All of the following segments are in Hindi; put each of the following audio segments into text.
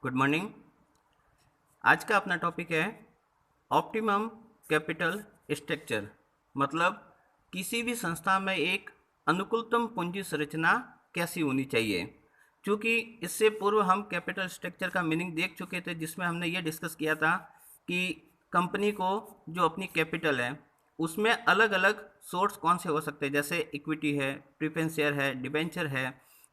Good morning. आज का अपना टॉपिक है ऑप्टिमम कैपिटल स्ट्रक्चर। मतलब किसी भी संस्था में एक अनुकूलतम पूंजी संरचना कैसी होनी चाहिए। क्योंकि इससे पूर्व हम कैपिटल स्ट्रक्चर का मीनिंग देख चुके थे, जिसमें हमने ये डिस्कस किया था कि कंपनी को जो अपनी कैपिटल है उसमें अलग अलग सोर्स कौन से हो सकते हैं, जैसे इक्विटी है, प्रेफरेंस शेयर है, डिबेंचर है।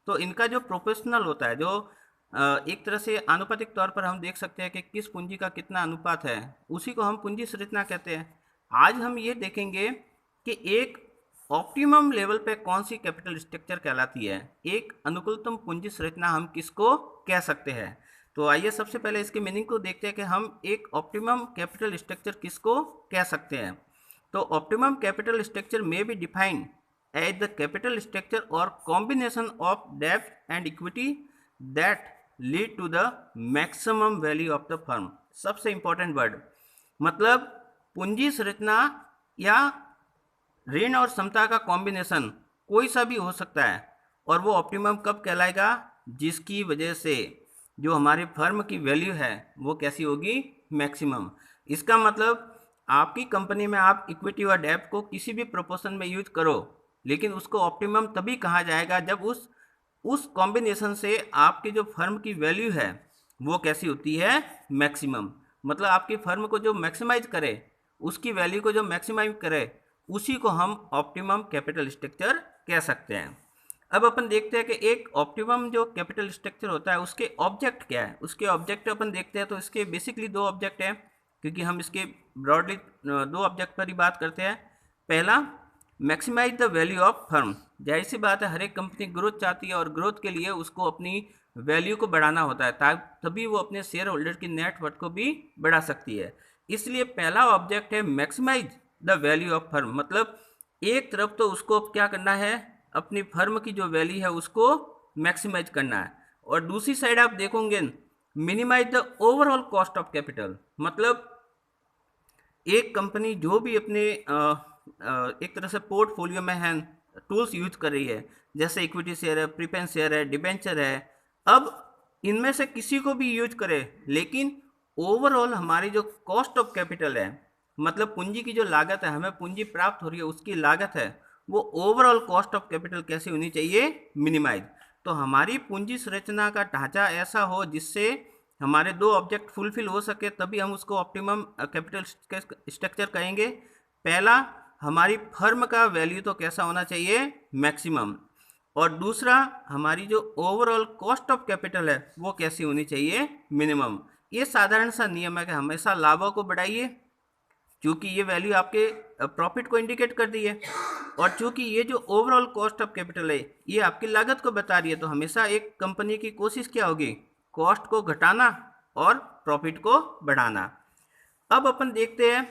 तो इनका जो प्रोपोर्शनल होता है, जो एक तरह से आनुपातिक तौर पर हम देख सकते हैं कि किस पूंजी का कितना अनुपात है, उसी को हम पूंजी संरचना कहते हैं। आज हम ये देखेंगे कि एक ऑप्टिमम लेवल पे कौन सी कैपिटल स्ट्रक्चर कहलाती है, एक अनुकूलतम पूंजी संरचना हम किसको कह सकते हैं। तो आइए सबसे पहले इसके मीनिंग को देखते हैं कि हम एक ऑप्टिमम कैपिटल स्ट्रक्चर किसको कह सकते हैं। तो ऑप्टिमम कैपिटल स्ट्रक्चर में be defined as the capital structure और कॉम्बिनेशन ऑफ डेब्ट and equity that lead to the maximum value of the firm. सबसे इंपॉर्टेंट वर्ड, मतलब पूंजी संरचना या ऋण और क्षमता का कॉम्बिनेशन कोई सा भी हो सकता है, और वो ऑप्टिमम कब कहलाएगा, जिसकी वजह से जो हमारे फर्म की वैल्यू है वो कैसी होगी, मैक्सिमम। इसका मतलब आपकी कंपनी में आप इक्विटी और डेब्ट को किसी भी प्रोपोर्शन में यूज करो, लेकिन उसको ऑप्टिमम तभी कहा जाएगा जब उस कॉम्बिनेशन से आपकी जो फर्म की वैल्यू है वो कैसी होती है, मैक्सिमम। मतलब आपकी फर्म को जो मैक्सिमाइज करे, उसकी वैल्यू को जो मैक्सिमाइज करे, उसी को हम ऑप्टिमम कैपिटल स्ट्रक्चर कह सकते हैं। अब अपन देखते हैं कि एक ऑप्टिमम जो कैपिटल स्ट्रक्चर होता है उसके ऑब्जेक्ट क्या है। उसके ऑब्जेक्ट अपन देखते हैं तो इसके बेसिकली दो ऑब्जेक्ट हैं, क्योंकि हम इसके ब्रॉडली दो ऑब्जेक्ट पर ही बात करते हैं। पहला, maximise the value of firm. जाहिर सी बात है, हर एक कंपनी ग्रोथ चाहती है और ग्रोथ के लिए उसको अपनी वैल्यू को बढ़ाना होता है, तभी वो अपने शेयर होल्डर की नेट वर्थ को भी बढ़ा सकती है। इसलिए पहला ऑब्जेक्ट है maximise the value of firm. मतलब एक तरफ तो उसको क्या करना है, अपनी फर्म की जो वैल्यू है उसको मैक्सिमाइज करना है, और दूसरी साइड आप देखोगे minimise the overall cost of capital. मतलब एक कंपनी जो भी अपने एक तरह से पोर्टफोलियो में है टूल्स यूज कर रही है, जैसे इक्विटी शेयर है, प्रीफरेंस शेयर है, डिबेंचर है, अब इनमें से किसी को भी यूज करे, लेकिन ओवरऑल हमारी जो कॉस्ट ऑफ कैपिटल है, मतलब पूंजी की जो लागत है, हमें पूंजी प्राप्त हो रही है उसकी लागत है, वो ओवरऑल कॉस्ट ऑफ कैपिटल कैसी होनी चाहिए, मिनिमाइज। तो हमारी पूंजी संरचना का ढांचा ऐसा हो जिससे हमारे दो ऑब्जेक्ट फुलफिल हो सके, तभी हम उसको ऑप्टिमम कैपिटल स्ट्रक्चर कहेंगे। पहला, हमारी फर्म का वैल्यू तो कैसा होना चाहिए, मैक्सिमम, और दूसरा हमारी जो ओवरऑल कॉस्ट ऑफ कैपिटल है वो कैसी होनी चाहिए, मिनिमम। ये साधारण सा नियम है कि हमेशा लाभों को बढ़ाइए, क्योंकि ये वैल्यू आपके प्रॉफिट को इंडिकेट कर दी है, और चूंकि ये जो ओवरऑल कॉस्ट ऑफ कैपिटल है ये आपकी लागत को बता रही है, तो हमेशा एक कंपनी की कोशिश क्या होगी, कॉस्ट को घटाना और प्रॉफिट को बढ़ाना। अब अपन देखते हैं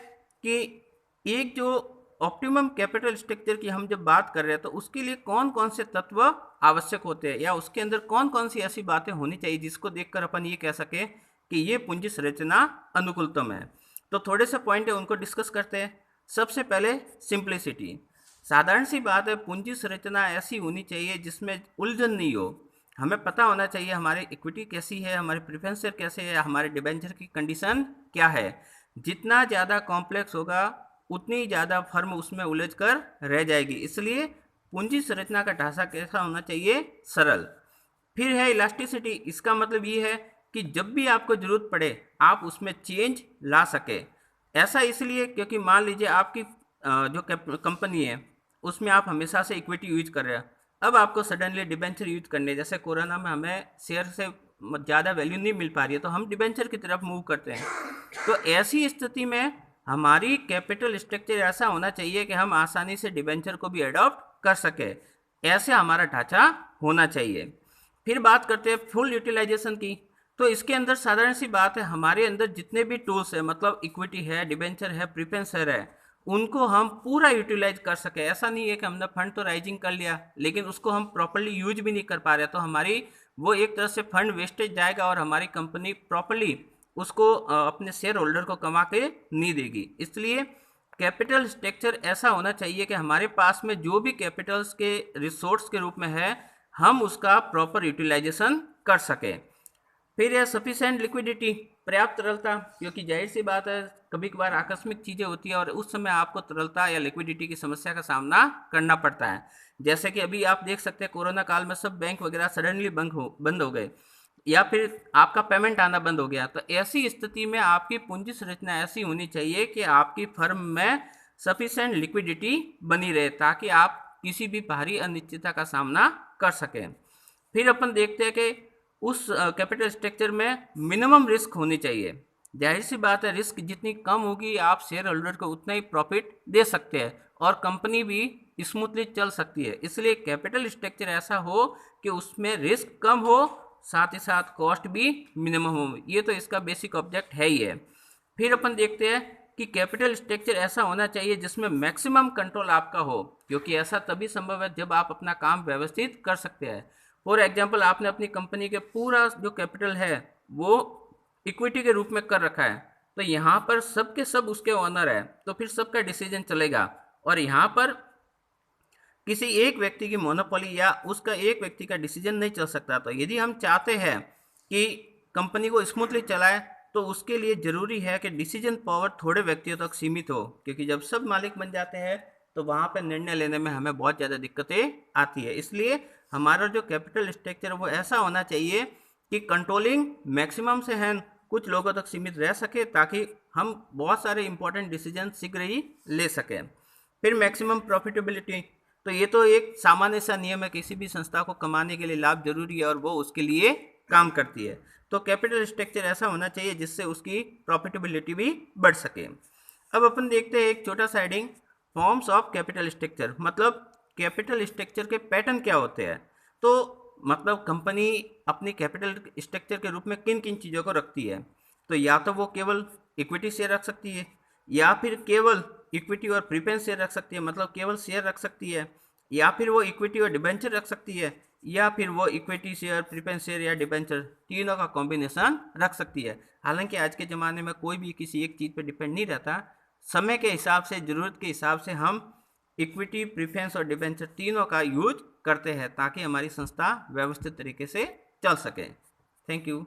कि एक जो ऑप्टिमम कैपिटल स्ट्रक्चर की हम जब बात कर रहे हैं तो उसके लिए कौन कौन से तत्व आवश्यक होते हैं, या उसके अंदर कौन कौन सी ऐसी बातें होनी चाहिए जिसको देखकर अपन ये कह सके कि ये पूंजी संरचना अनुकूलतम है। तो थोड़े से पॉइंट है, उनको डिस्कस करते हैं। सबसे पहले सिंप्लिसिटी। साधारण सी बात है, पूंजी संरचना ऐसी होनी चाहिए जिसमें उलझन नहीं हो। हमें पता होना चाहिए हमारी इक्विटी कैसी है, हमारे प्रेफरेंस शेयर कैसे है, हमारे डिबेंचर की कंडीशन क्या है। जितना ज़्यादा कॉम्प्लेक्स होगा उतनी ज़्यादा फर्म उसमें उलझ कर रह जाएगी। इसलिए पूंजी संरचना का ढांचा कैसा होना चाहिए, सरल। फिर है इलास्टिसिटी। इसका मतलब ये है कि जब भी आपको ज़रूरत पड़े आप उसमें चेंज ला सके। ऐसा इसलिए क्योंकि मान लीजिए आपकी जो कंपनी है उसमें आप हमेशा से इक्विटी यूज कर रहे हैं, अब आपको सडनली डिबेंचर यूज करने, जैसे कोरोना में हमें शेयर से ज़्यादा वैल्यू नहीं मिल पा रही है तो हम डिबेंचर की तरफ मूव करते हैं। तो ऐसी स्थिति में हमारी कैपिटल स्ट्रक्चर ऐसा होना चाहिए कि हम आसानी से डिबेंचर को भी अडॉप्ट कर सके, ऐसे हमारा ढांचा होना चाहिए। फिर बात करते हैं फुल यूटिलाइजेशन की। तो इसके अंदर साधारण सी बात है, हमारे अंदर जितने भी टूल्स है, मतलब इक्विटी है, डिबेंचर है, प्रेफरेंस शेयर है, उनको हम पूरा यूटिलाइज कर सके। ऐसा नहीं है कि हमने फंड तो राइजिंग कर लिया लेकिन उसको हम प्रॉपर्ली यूज भी नहीं कर पा रहे, तो हमारी वो एक तरह से फंड वेस्टेज जाएगा और हमारी कंपनी प्रॉपर्ली उसको अपने शेयर होल्डर को कमा के नहीं देगी। इसलिए कैपिटल स्ट्रक्चर ऐसा होना चाहिए कि हमारे पास में जो भी कैपिटल्स के रिसोर्स के रूप में है हम उसका प्रॉपर यूटिलाइजेशन कर सकें। फिर है सफिशेंट लिक्विडिटी, पर्याप्त तरलता, क्योंकि जाहिर सी बात है कभी कभार आकस्मिक चीज़ें होती है और उस समय आपको तरलता या लिक्विडिटी की समस्या का सामना करना पड़ता है। जैसे कि अभी आप देख सकते हैं कोरोना काल में सब बैंक वगैरह सडनली बंद हो गए या फिर आपका पेमेंट आना बंद हो गया। तो ऐसी स्थिति में आपकी पूंजी संरचना ऐसी होनी चाहिए कि आपकी फर्म में सफिशेंट लिक्विडिटी बनी रहे ताकि आप किसी भी बाहरी अनिश्चितता का सामना कर सकें। फिर अपन देखते हैं कि उस कैपिटल स्ट्रक्चर में मिनिमम रिस्क होनी चाहिए। जाहिर सी बात है रिस्क जितनी कम होगी आप शेयर होल्डर को उतना ही प्रॉफिट दे सकते हैं और कंपनी भी स्मूथली चल सकती है। इसलिए कैपिटल स्ट्रक्चर ऐसा हो कि उसमें रिस्क कम हो, साथ ही साथ कॉस्ट भी मिनिमम हो। ये तो इसका बेसिक ऑब्जेक्ट है ही है। फिर अपन देखते हैं कि कैपिटल स्ट्रक्चर ऐसा होना चाहिए जिसमें मैक्सिमम कंट्रोल आपका हो, क्योंकि ऐसा तभी संभव है जब आप अपना काम व्यवस्थित कर सकते हैं। फॉर एग्जाम्पल आपने अपनी कंपनी के पूरा जो कैपिटल है वो इक्विटी के रूप में कर रखा है, तो यहाँ पर सब के सब उसके ओनर है, तो फिर सबका डिसीजन चलेगा और यहाँ पर किसी एक व्यक्ति की मोनोपोली या उसका एक व्यक्ति का डिसीजन नहीं चल सकता। तो यदि हम चाहते हैं कि कंपनी को स्मूथली चलाए तो उसके लिए ज़रूरी है कि डिसीजन पावर थोड़े व्यक्तियों तक सीमित हो, क्योंकि जब सब मालिक बन जाते हैं तो वहाँ पर निर्णय लेने में हमें बहुत ज़्यादा दिक्कतें आती है। इसलिए हमारा जो कैपिटल स्ट्रक्चर वो ऐसा होना चाहिए कि कंट्रोलिंग मैक्सिमम से है कुछ लोगों तक सीमित रह सके ताकि हम बहुत सारे इंपॉर्टेंट डिसीजन शीघ्र ही ले सकें। फिर मैक्सिमम प्रॉफिटेबिलिटी, तो ये तो एक सामान्य सा नियम है, किसी भी संस्था को कमाने के लिए लाभ जरूरी है और वो उसके लिए काम करती है। तो कैपिटल स्ट्रक्चर ऐसा होना चाहिए जिससे उसकी प्रॉफिटेबिलिटी भी बढ़ सके। अब अपन देखते हैं एक छोटा सा heading, forms of capital structure, मतलब कैपिटल स्ट्रक्चर के पैटर्न क्या होते हैं। तो मतलब कंपनी अपनी कैपिटल स्ट्रक्चर के रूप में किन किन चीज़ों को रखती है। तो या तो वो केवल इक्विटी शेयर रख सकती है, या फिर केवल इक्विटी और प्रीफरेंस शेयर रख सकती है, मतलब केवल शेयर रख सकती है, या फिर वो इक्विटी और डिबेंचर रख सकती है, या फिर वो इक्विटी शेयर, प्रीफरेंस शेयर या डिबेंचर तीनों का कॉम्बिनेशन रख सकती है। हालांकि आज के ज़माने में कोई भी किसी एक चीज़ पर डिपेंड नहीं रहता, समय के हिसाब से, ज़रूरत के हिसाब से हम इक्विटी, प्रीफरेंस और डिबेंचर तीनों का यूज करते हैं ताकि हमारी संस्था व्यवस्थित तरीके से चल सके। Thank you.